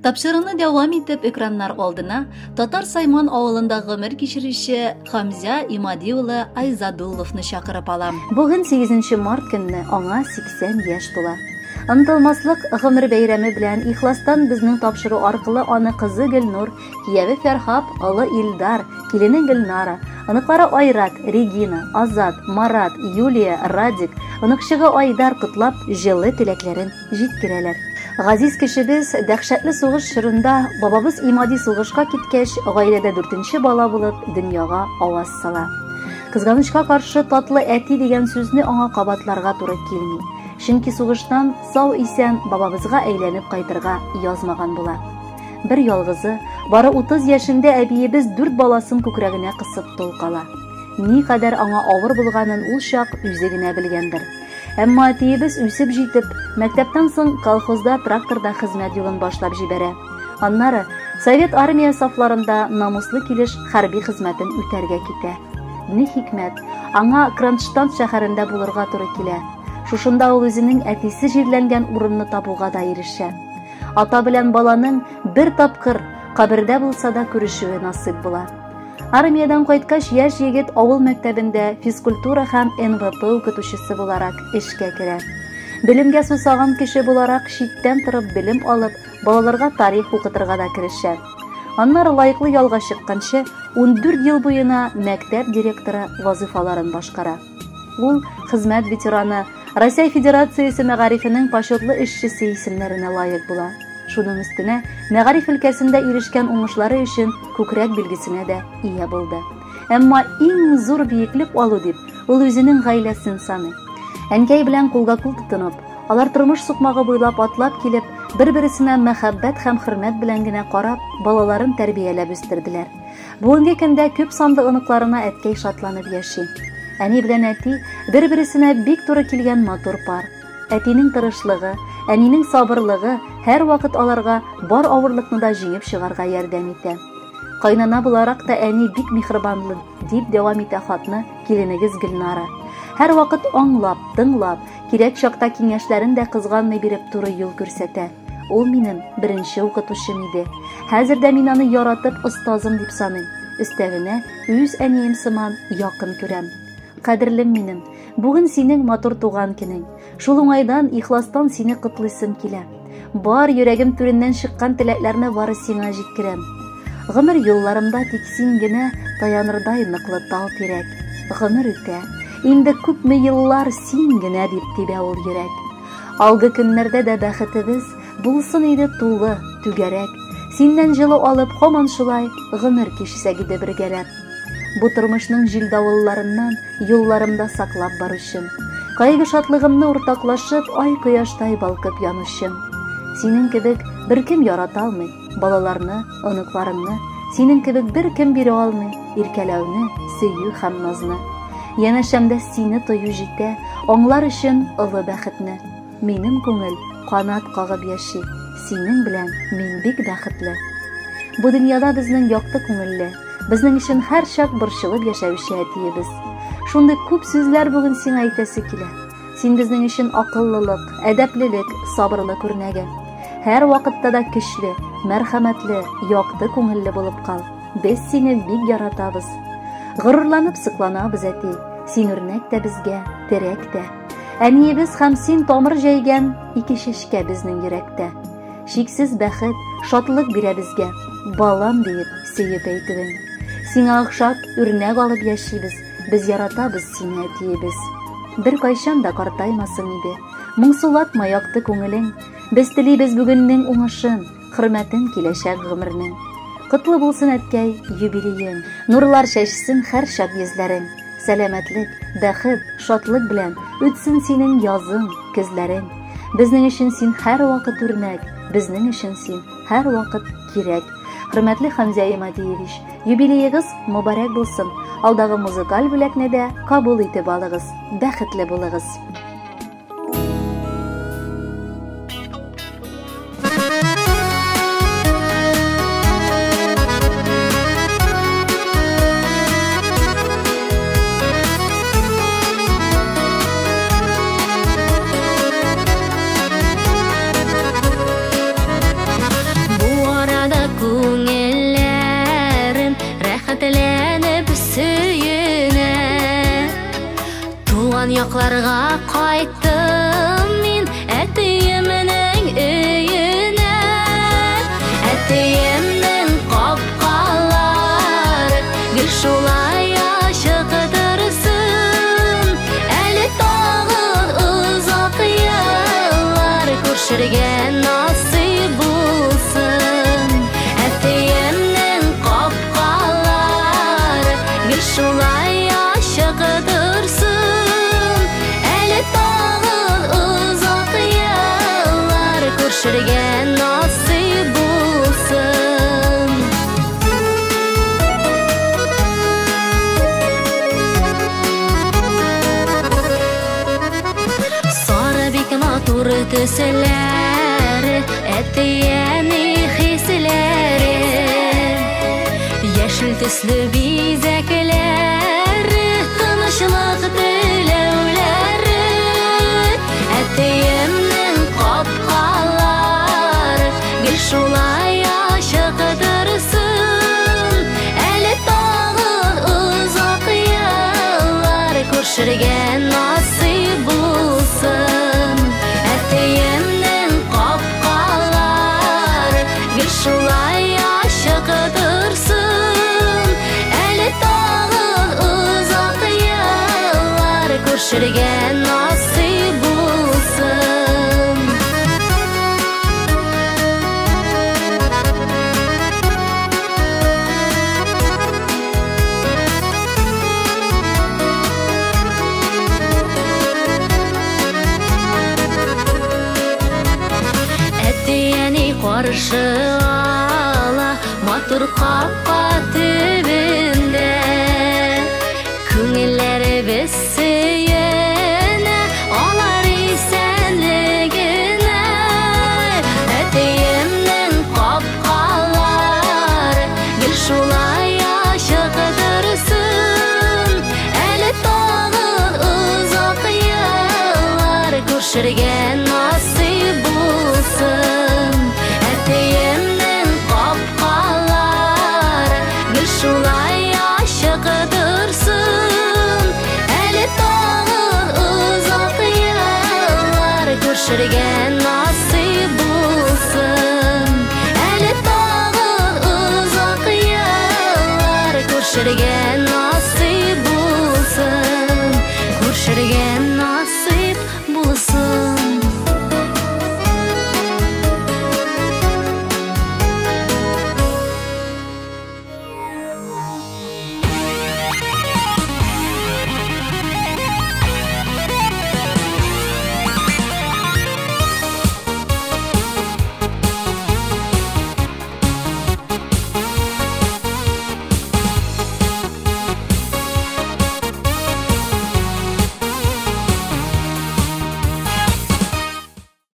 Тапшырыны дәвам итеп экраннар алдына Татар Сайман авылында гомер кичерүче Хамза Имади улы Айзадулловны чакырып алам. Бүген 8 март көнне аңа 80 яшь тула. Ынтылмаслык гомер бәйрәме белән ихластан безнең тапшыру аркылы аны кызы Гөлнур, кияве Фәрхап, улы Илдар, килене Гөлнара, аныклары Айрат, Регина, Азат, Марат, Юлия, Радик, аныкчыгы Айдар котлап җылы теләкләрен җиткерәләр. Газиз кешебез дәһшәтле сугыш чорында бабабыз Имади сугышка киткәч, гаиләдә 4нче бала булып дөньяга аваз сала. Кызганычка каршы татлы әти дигән сүзне аңа кабатларга туры килми. Чөнки сугыштан сау исән бабабызга әйләнеп кайтырга язмаган була. Бер ялгызы, бары 30 яшендә әбиебез 4 баласын күкрәгенә кысып толкала. Никадәр аңа авыр булганын ул чак үзе генә белгәндер. Әмма әтиебез үсеп җитеп, мәктәптән соң колхозда тракторда хезмәт юлын башлап җибәрә. Аннары Совет армия сафларында намуслы килеш хәрби хезмәтен үтәргә китә. Ни хикмәт, аңа Кронштадт шәһәрендә булырга туры килә. Шушында ул үзенең әтисе җирләнгән урынны табуга да ирешә. Ата белән баланың бер тапкыр кабердә булса да күрешүе насыйп була. Армиядан кайткач, яшь егет авыл мәктәбендә физкультура һәм НВП укытучысы буларак эшкә керә. Белемгә сусаган кеше буларак читтән торып белем алып, балаларга тарих укытырга да керешә. Аннары лайыклы ялга чыкканчы 14 ел буена мәктәп директоры вазифаларын башкара. Ул хезмәт ветераны, Россия Федерациясе мәгарифенең почетлы эшчесе исемнәренә лаек була. Шуның өстенә мәгариф өлкәсендә ирешкән уңышлары өчен күкрәк билгесенә дә ия булды. Әмма иң зур биеклек алу дип ул үзенең гаиләсен саный. Әнкәй белән кулга-кул тотынып, алар тормыш сукмагы буйлап атлап килеп, бер-берсенә мәхәббәт һәм хөрмәт белән генә карап, балаларын тәрбияләп үстерделәр. Бүгенге көндә күп санлы оныкларына әткәй шатланып яши. Әни белән әти бер-берсенә бик туры килгән матур пар. Әтинең тырышлыгы, әнинең сабырлыгы һәр вакыт аларга бар авырлыкны да җиңеп чыгарга ярдәм итә. Кайнана буларак та әни бик михрибанлы дип дәвам итә хатны киленегез Гөлнара. Һәр вакыт аңлап, тыңлап, кирәк чакта киңәшләрен дә кызганмый биреп туры юл күрсәтә. Ул минем беренче укытучым иде. Хәзер дә мин аны яратып остазым дип саныйм. Өстәвенә үз әнием сыман якын күрәм. Кадерлем минем, бүген синең матур туган көнең. Шул уңайдан ихластан сине котлыйсым килә. Бар йөрәгем түреннән чыккан теләкләрне бары сиңа җиткерәм. Гомер юлларымда тик син генә таянырдай ныклы тал тирәк. Гомер үтә, инде күпме еллар син генә дип тибә ул йөрәк. Алгы көннәрдә дә бәхетебез булсын иде тулы, түгәрәк. Синнән җылы алып һаман шулай гомер кичсәк иде бергәләп. Бу тормышның җил давылларыннан юлларымда саклап баручым. Кайгы шатлыгымны уртаклашып, ай кояштай балкып янучым. Синең кебек беркем ярата алмый, балаларны, оныкларымны, синең кебек беркем бирә алмый, иркәләүне, сөю һәм назны. Янәшәмдә сине тою җитә, аңлар өчен олы бәхетне. Минем күңел канат кагып яши, синең белән мин бик бәхетле. Бу дөньяда безнең якты күңелле, безнең өчен һәр чак борчылып яшәүче әтиебез. Шундый күп сүзләр бүген сиңа әйтәсе килә. Син безнең өчен акыллылык, әдәплелек, сабырлы күрнәге. Һәр вакытта да көчле, мәрхәмәтле, якты күңелле булып кал. Без сине бик яратабыз. Горурланып сыкланабыз әти. Син үрнәк тә безгә, терәк тә. Әниебез һәм син тамыр җәйгән ике чәчкә безнең йөрәктә. Шиксез бәхет, шатлык бирә безгә. Балам диеп сөеп әйтүең. Сиңа охшап үрнәк алып яшибез. Без яратабыз сине әтиебез. Бер кайчан да картаймасын иде. Моңсулатма якты күңелең. Без телибез бүгеннең уңышын, хөрмәтен киләчәк гомернең. Котлы булсын әткәй, юбилеең. Нурлар чәчсен һәр чак йөзләрең. Сәламәтлек, бәхет, шатлык белән үтсен синең язың, көзләрең. Безнең өчен син һәр вакыт үрнәк, безнең өчен син һәр вакыт кирәк. Хөрмәтле Хамза Имадиевич, юбилеегыз мөбарәк булсын. Алдагы музыкаль бүләкне дә кабул итеп алыгыз. Бәхетле булыгыз. Туган якларга кайттым мин әтиемнең өенә. Әтиемнең капкалары гел шулай ачык торсын. Әле тагы узак еллар күршергә насыйп булсын. Әтиемнең капкалары гел шулай ачык торсын. Әле тагы узак еллар күршергә насыйп булсын. Сары бик матур төсләре, әтиәне хисләре, яшел төсле бизәкләре, тынычлык теләүләре. Әтиемнең капкалары гел шулай ачык торсын. Әле тагы узак еллар күршергә насыйп булсын. Әтиемнең капкалары гел шулай ачык торсын. Әле тагы узак еллар күршергә насыйп булсын. Әтиәне каршы ала матур капка төбе